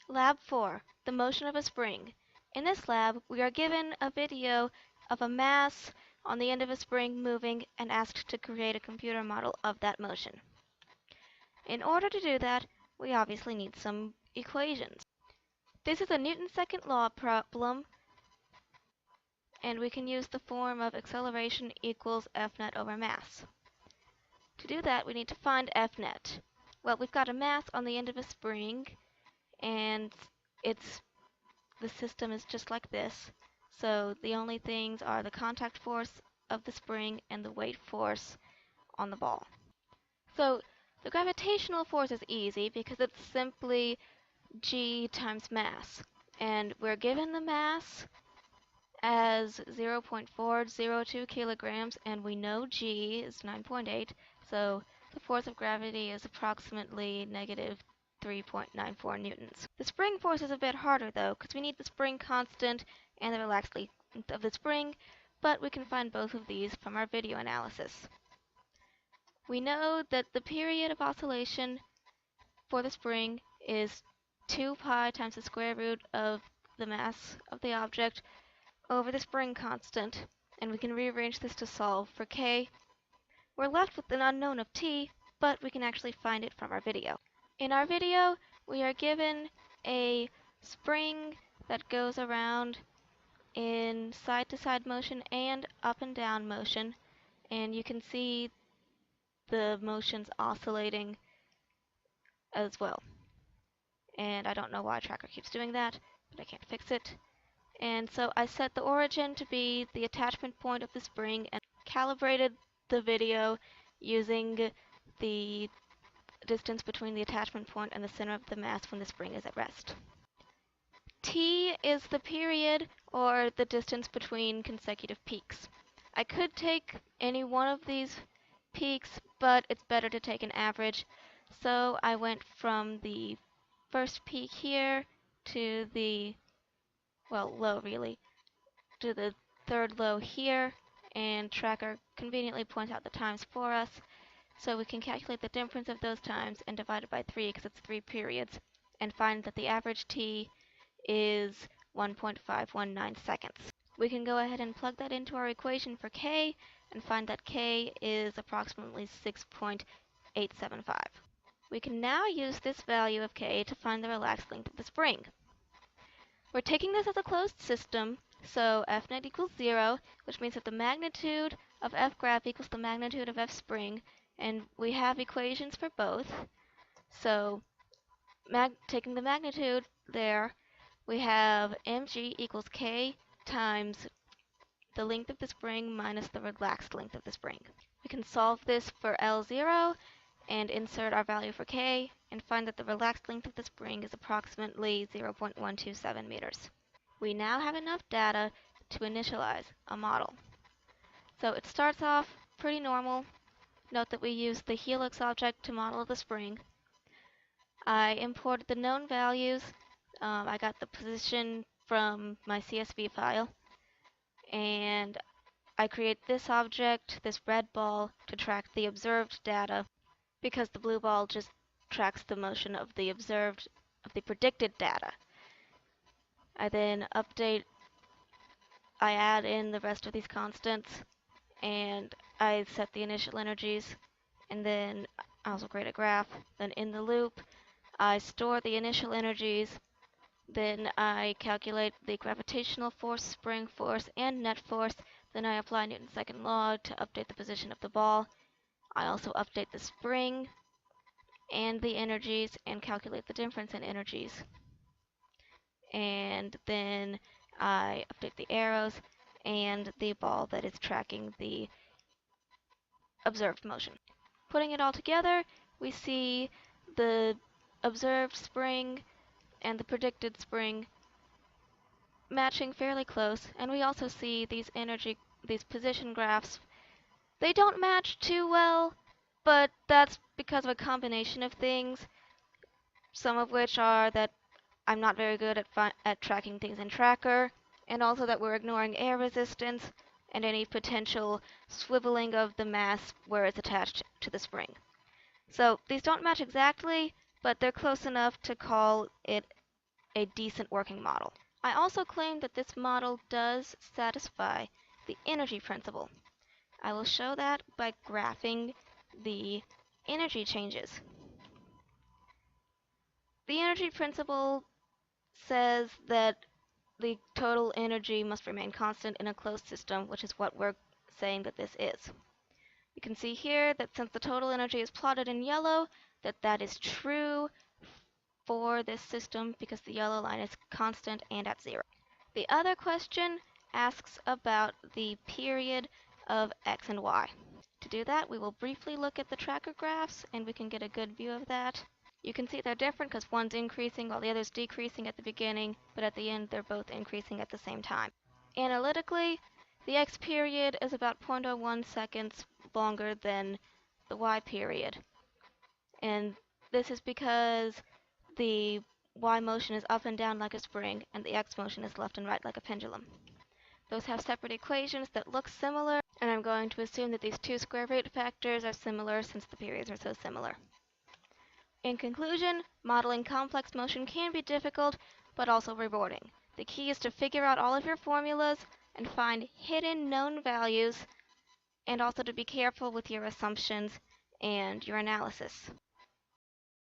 Lab 4, the motion of a spring. In this lab, we are given a video of a mass on the end of a spring moving and asked to create a computer model of that motion. In order to do that, we obviously need some equations. This is a Newton's second law problem, and we can use the form of acceleration equals F net over mass. To do that, we need to find F net. Well, we've got a mass on the end of a spring, and the system is just like this. So the only things are the contact force of the spring and the weight force on the ball. So the gravitational force is easy because it's simply g times mass. And we're given the mass as 0.402 kilograms, and we know g is 9.8, so the force of gravity is approximately negative 3.94 newtons. The spring force is a bit harder though, because we need the spring constant and the relaxed length of the spring, but we can find both of these from our video analysis. We know that the period of oscillation for the spring is 2 pi times the square root of the mass of the object over the spring constant, and we can rearrange this to solve for k. We're left with an unknown of t, but we can actually find it from our video. In our video, we are given a spring that goes around in side-to-side motion and up and down motion, and you can see the motions oscillating as well. And I don't know why Tracker keeps doing that, but I can't fix it. And so I set the origin to be the attachment point of the spring and calibrated the video using the distance between the attachment point and the center of the mass when the spring is at rest. T is the period, or the distance between consecutive peaks. I could take any one of these peaks, but it's better to take an average. So I went from the first peak here to the, well, low really, to the third low here, and Tracker conveniently points out the times for us. So we can calculate the difference of those times and divide it by 3 because it's 3 periods, and find that the average t is 1.519 seconds. We can go ahead and plug that into our equation for k and find that k is approximately 6.875. We can now use this value of k to find the relaxed length of the spring. We're taking this as a closed system, so F net equals 0, which means that the magnitude of F graph equals the magnitude of F spring, and we have equations for both. So taking the magnitude there, we have mg equals k times the length of the spring minus the relaxed length of the spring. We can solve this for L0 and insert our value for k and find that the relaxed length of the spring is approximately 0.127 meters. We now have enough data to initialize a model. So it starts off pretty normal. Note that we used the helix object to model the spring. I imported the known values. I got the position from my CSV file, and I create this object, this red ball, to track the observed data, because the blue ball just tracks the motion of the predicted data. I then I add in the rest of these constants, and I set the initial energies, and then I also create a graph. Then in the loop, I store the initial energies, then I calculate the gravitational force, spring force, and net force. Then I apply Newton's second law to update the position of the ball. I also update the spring and the energies and calculate the difference in energies. And then I update the arrows and the ball that is tracking the observed motion. Putting it all together, we see the observed spring and the predicted spring matching fairly close, and we also see these position graphs. They don't match too well, but that's because of a combination of things, some of which are that I'm not very good at tracking things in Tracker, and also that we're ignoring air resistance and any potential swiveling of the mass where it's attached to the spring. So these don't match exactly, but they're close enough to call it a decent working model. I also claim that this model does satisfy the energy principle. I will show that by graphing the energy changes. The energy principle says that the total energy must remain constant in a closed system, which is what we're saying that this is. You can see here that since the total energy is plotted in yellow, that is true for this system because the yellow line is constant and at 0. The other question asks about the period of x and y. To do that, we will briefly look at the tracker graphs and we can get a good view of that. You can see they're different because one's increasing while the other's decreasing at the beginning, but at the end they're both increasing at the same time. Analytically, the x period is about 0.01 seconds longer than the y period. And this is because the y motion is up and down like a spring, and the x motion is left and right like a pendulum. Those have separate equations that look similar, and I'm going to assume that these two square root factors are similar since the periods are so similar. In conclusion, modeling complex motion can be difficult, but also rewarding. The key is to figure out all of your formulas and find hidden known values, and also to be careful with your assumptions and your analysis.